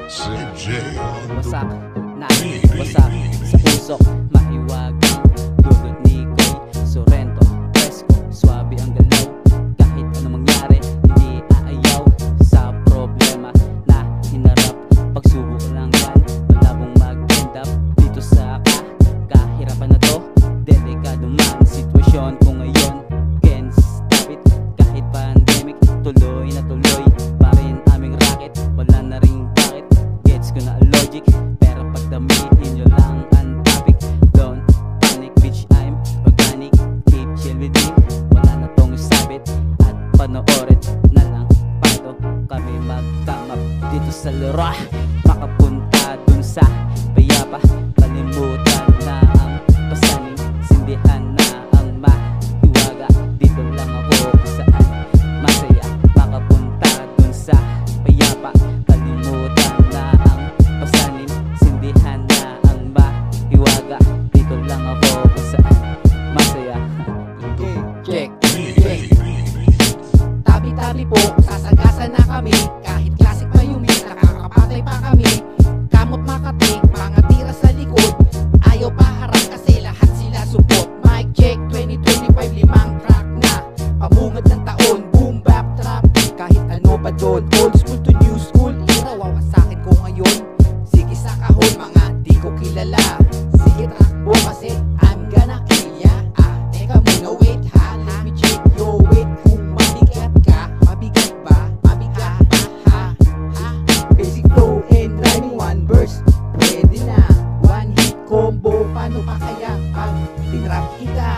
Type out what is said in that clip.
Wasak na, wasak sa usok, mahiwagang dudot ni Koy Sorrento, presko, swabe ang galaw. Kahit ano mangyari, hindi aayaw sa problema na hinarap. Pagsubok lang yan, malabong mag-end up dito sa kahirapan na to. Delikado man sitwasyon ko ngayon, can't stop it. Kahit pandemic, tuloy na tuloy pa rin aming racket. Wala na ring bakit, gets ko na logic. Pero pag damihin nyo lang ang topic, don't panic bitch, I'm organic. Keep chill with me, wala na tong sabit. At panoorin na lang pato kami magkamap dito sa lura. Makapunta dun sa payapa, kalimutan na ang pasaning, sindihan na ang mahiwaga. Dito lang ako saan masaya. Makapunta dun sa payapa, kalimutan na ang pasanin, sindihan na ang mahiwaga. Dito lang ako saan masaya. Check, check. Tabi-tabi po, sasagasan na kami. Kahit classic pa yung mix, nakakapatay pa kami. Kamot Makati, mga tira sa likod. Ayaw pa harap kasi lahat sila support. Mic check, 2025, 5 track na. Pamungad ng taon, boom bap trap. Kahit ano pa doon, old school to new school. Era, wawasakin ko ngayon. Sige sa kahon, mga di ko kilala. Sige takbo kasi I'm gonna kill ya. Teka muna, wait ha, let me check your weight. Kung mabigat ka, mabigat ba? Mabigat ba? Ha? Basic flow and rhyming, one verse, pwede na. One hit combo, paano pa kaya pag tinrap kita?